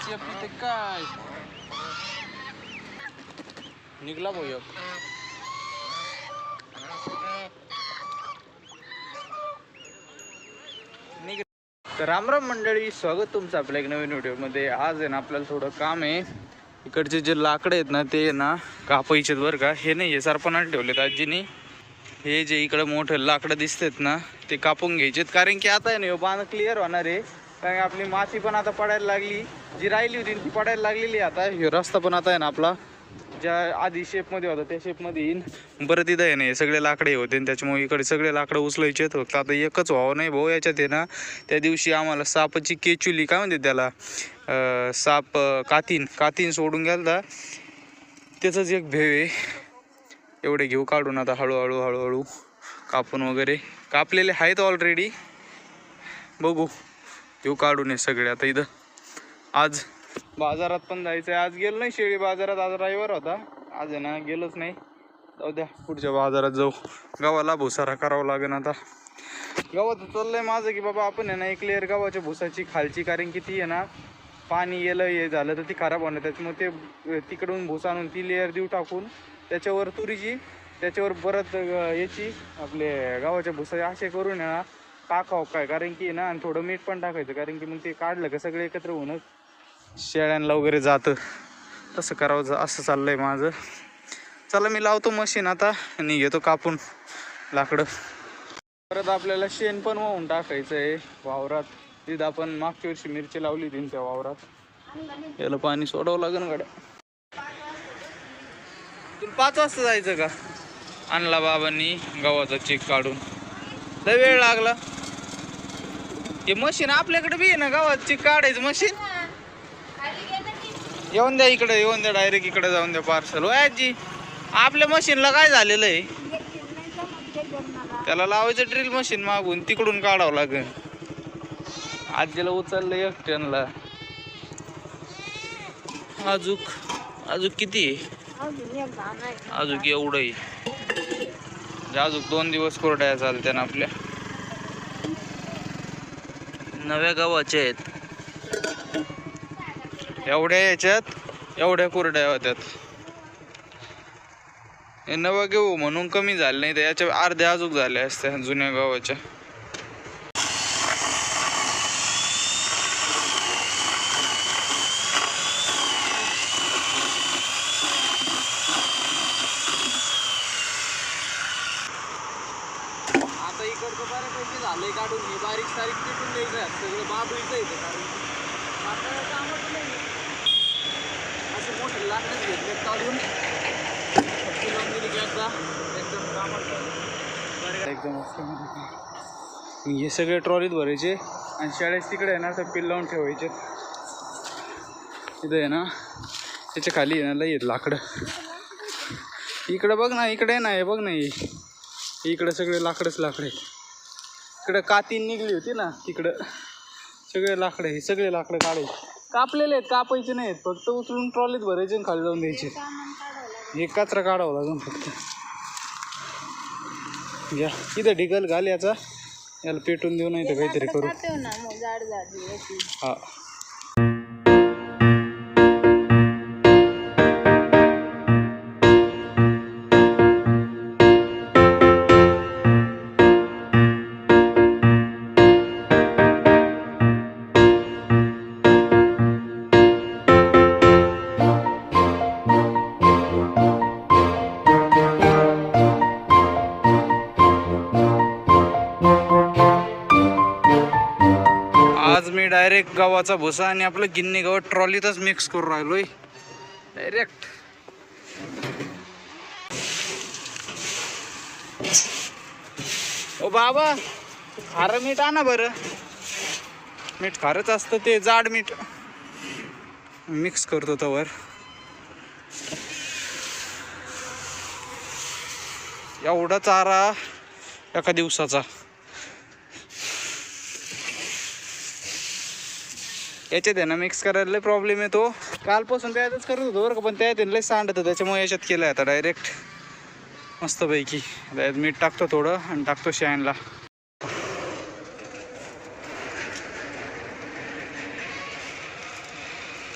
पिते काय निघला भाऊ एक. तर राम राम मंडळी, स्वागत तुमचं आपल्या एक नवीन व्हिडिओमध्ये. आज आहे ना आपल्याला थोडं काम आहे. इकडचे जे लाकडं आहेत ना ते ना कापायचे बरं का. हे नाही हे सरपणाला ठेवलेत आजीनी. हे जे इकडं मोठं लाकडं दिसतात ना ते कापून घ्यायचेत, कारण की आता आहे ना बांध क्लिअर होणार आहे. कारण आपली माती पण आता पडायला लागली, जी राहिली होती ती पडायला लागलेली. आता हे रस्ता पण आता आहे ना आपला ज्या आधी शेपमध्ये होता त्या शेपमध्ये येईन. बरं तिथं आहे ना हे सगळे लाकडे होते आणि त्याच्यामुळे इकडे सगळे लाकडं उचलायचे आहेत. फक्त आता एकच व्हावं नाही भाऊ याच्यात आहे ना. त्या दिवशी आम्हाला सापाची केचुली काय म्हणते त्याला, साप कातीन सोडून गेला, त्याचंच एक भेव आहे. एवढे घेऊ काढून आता हळूहळू कापून वगैरे. कापलेले आहेत ऑलरेडी, बघू घेऊ काढून हे सगळे. आता इथं आज बाजारात पण जायचं आहे. आज गेलो नाही शेळी बाजारात, आज रविवार होता. आज आहे ना गेलोच नाही. जाऊ द्या, पुढच्या बाजारात जाऊ. गव्हाला भुसारा करावं लागेल. आता गव्हाचं चाललंय माझं की बाबा आपण आहे ना एक लेअर गव्हाच्या भुसाची खालची, कारण की ती आहे ना पाणी गेलं हे झालं तर ती खराब होणार. त्याच्यामुळे ते तिकडून भुसा आणून ती लेअर देऊ टाकून त्याच्यावर तुरीची, त्याच्यावर परत याची आपले गव्हाच्या भुसा असे करून ना टाकावं काय. कारण की ना आणि थोडं मीठ पण टाकायचं, कारण की मग ते काढलं का सगळे एकत्र होऊन शेळ्यांना वगैरे जातं. तसं करावं असं चाललंय माझं. चला मी लावतो मशीन आता आणि घेतो कापून लाकडं. परत आपल्याला शेण पण वाहून टाकायचं आहे वावरात. तिथं आपण मागच्या वर्षी मिरची लावली होती त्या वावरात. याला पाणी सोडावं लागेल गाड्या. तुला 5 वाजता जायचं का? आणला बाबांनी गव्हाचा चीक काढून, लय वेळ लागला. हे मशीन आपल्याकडे बी आहे ना गव्हाचं चीक काढायचं मशीन. येऊन द्या इकडे, येऊन द्या डायरेक्ट इकडे जाऊन द्या पार्सल. हो आजी, आपल्या मशीनला काय झालेलं आहे? त्याला लावायचं ड्रिल मशीन मागून, तिकडून काढावं लागेल. आजीला उचललं एकट्याला. अजूक किती आहे? अजूक एवढं आहे. अजूक 2 दिवस कोरड्या चालत्या ना आपल्या. नव्या गव्हाच्या आहेत एवढ्या, याच्यात एवढ्या कोरड्या होत्यात. हे नवं घेऊ म्हणून कमी झालं, नाही तर याच्या अर्ध्या अजूक झाल्या असत्या जुन्या गव्हाच्या. आता इकडचं बऱ्यापैकी झालंय काढून. हे बारीक सारीक पिटून द्यायचं सगळं बाबळीचं येतं, कारण कामच नाही. असे मोठे लाकडच घेतले काढून लावून दिली की एकदम कामच एकदम. हे सगळे ट्रॉलीत भरायचे आणि शाळेत तिकडे आहे ना तर पिल लावून ठेवायचे. तिथं आहे ना त्याच्या खाली आहे ना लई लाकडं. इकडं बघ ना, इकडे ना हे बघ ना, इकडं सगळे लाकडच लाकडे. इकडं कातीन निघली होती ना, तिकडं सगळे लाकडे. हे सगळे लाकडं काढायचे, कापलेले आहेत, कापायचे नाहीत. फक्त उचलून ट्रॉलीत भरायचे आणि खाली जाऊन द्यायचे. हे कचरा काढावं लागून फक्त. या इथं ढिगल घाल याचा, याला पेटून देऊ, नाही तर काहीतरी करू. हा आज मी डायरेक्ट गव्हाचा भुसा आणि आपलं गिन्नी गवत ट्रॉलीतच मिक्स करून राहिलोय डायरेक्ट. ओ बाबा, खारं मीठ आणा बरं. मीठ खारंच असतं, ते जाड मीठ. मिक्स करतो तवर. एवढा चारा एका दिवसाचा. याच्यात आहे ना मिक्स करायला लय प्रॉब्लेम येतो. कालपासून त्यातच करत होतो बरं का, पण त्यात लय सांडतं, त्याच्यामुळे याच्यात केलं आता डायरेक्ट मस्तपैकी. त्यात मीठ टाकतो थोडं आणि टाकतो शायनला.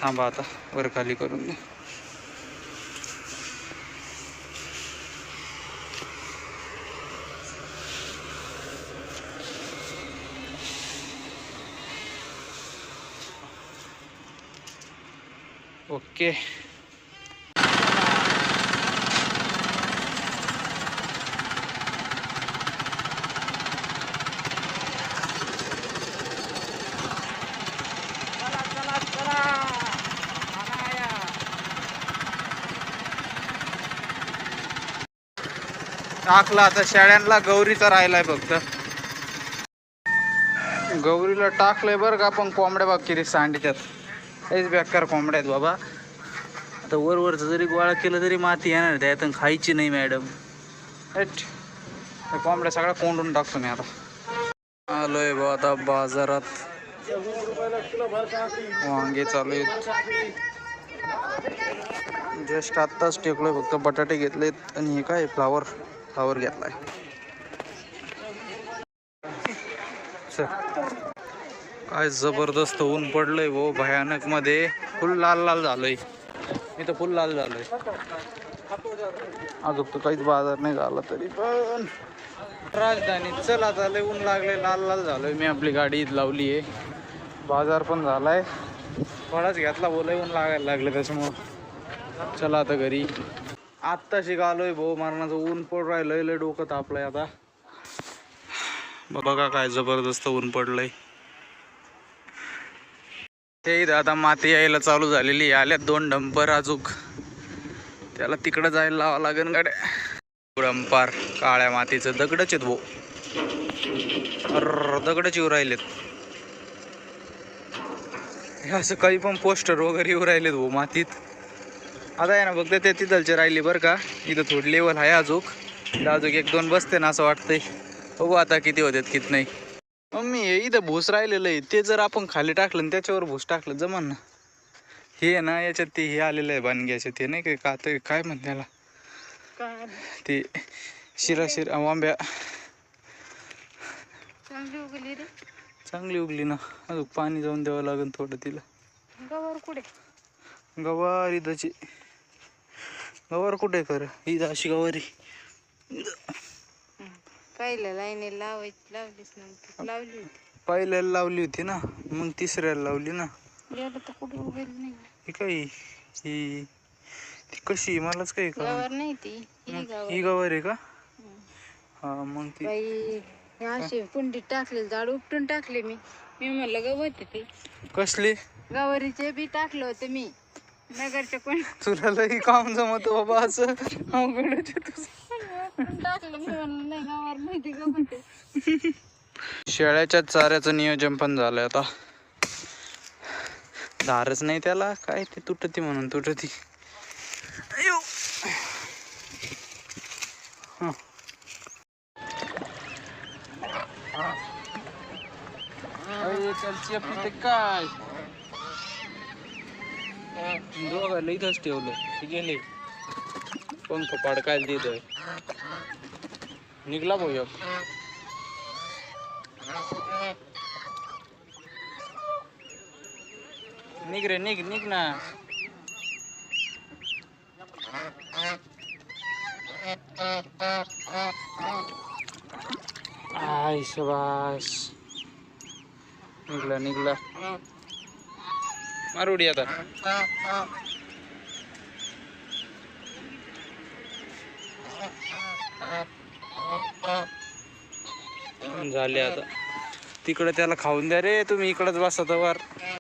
थांबा आता वर खाली करून दे. ओके. टाकला आता शेळ्यांना. गौरीचा राहिलाय फक्त. गौरीला टाकलंय बरं का, पण कोंबड्या बघ किती सांडी त्यात. काहीच बेकार कोंबड्या आहेत बाबा. आता वरवरचं जरी गोळा केलं तरी माती येणार त्यातून, खायची नाही मॅडम. कोंबड्या सगळ्या कोंडून टाकतो मी आता. आलोय बा आता बाजारात. वांगे चालू आहेत. जस्ट आत्ताच टेकलोय. फक्त बटाटे घेतलेत आणि हे काय फ्लावर घेतलाय. काय जबरदस्त ऊन पडलंय भाऊ, भयानक मध्ये. फुल लाल झालोय मी तर, फुल लाल झालोय. अजून तर काहीच बाजार नाही झाला तरी पण राजधानी. चल आता लय ऊन लागले, लाल झालोय मी. आपली गाडी इथं लावली आहे. बाजार पण झालाय. थोडाच घेतला, बोलाय ऊन लागायला लागलं त्याच्यामुळं. चला आता घरी. आत्ताशी आलोय भाऊ, मरणाचं ऊन पड राहिलंय. लय डोकं तापलंय आता. बघा काय जबरदस्त ऊन पडलंय. ते आता माती यायला चालू झालेली. आल्यात 2 डंपर अजूक. त्याला तिकडं जायला लावा लागेल गाड्या. डंपर काळ्या मातीचं दगडच आहेत भाऊ. दगडच येऊ राहिलेत. असं काही पण पोस्टर वगैरे येऊ राहिलेत भाऊ मातीत. आता आहे ना फक्त ते तिथलचे राहिले बरं का. इथं थोडी लेवल आहे अजूक. अजून 1-2 बसते ना असं वाटतंय. बघू आता किती होतात किती नाही. मम्मी हे इथं भूस राहिलेलं आहे, ते जर आपण खाली टाकलं त्याच्यावर भूस टाकलं जमन ना. हे ना याच्यात ते हे आलेलं आहे बानग्याच्यात. ते नाही का ते काय म्हणते त्याला, ते शिरा वांब्या. चांगली उगली ना. अजून पाणी जाऊन द्यावं लागेल थोडं तिला. गवार कुठे? गवार इथंची. गवार कुठे कर ही अशी गवारी. पहिल्या लाईनी लावलीच नव्हती. पहिल्याला लावली होती ना, मग तिसऱ्याला लावली ना. तर कुठे उगेल नाही. ही काही ही ती कशी मलाच काही गवार नाही ती. ही गवार आहे का? हा मग ती अशी कुंडीत टाकले, झाड उपटून टाकले मी. म्हणलं गवत ती कसली. गवारीचे बी टाकलं होतं मी नगरच्या कोण. तुला लई काम जमत बाबा असं अवघडच टाकलं. मी म्हणलं नाही गवार नाही ती गवत. शेळ्याच्या चाऱ्याचं नियोजन पण झालंय आता. धारच नाही त्याला, काय ते तुटती म्हणून तुटती. काय दोघांना इथंच ठेवलं. ते गेले पंख पाडकायला देतोय. निघला भाऊ एक. निघ रे निघ ना. आय शबाश. निघला मारुडी आता. झाले आता. तिकडे त्याला खाऊन द्या रे, तुम्ही इकडंच बसा तर वर.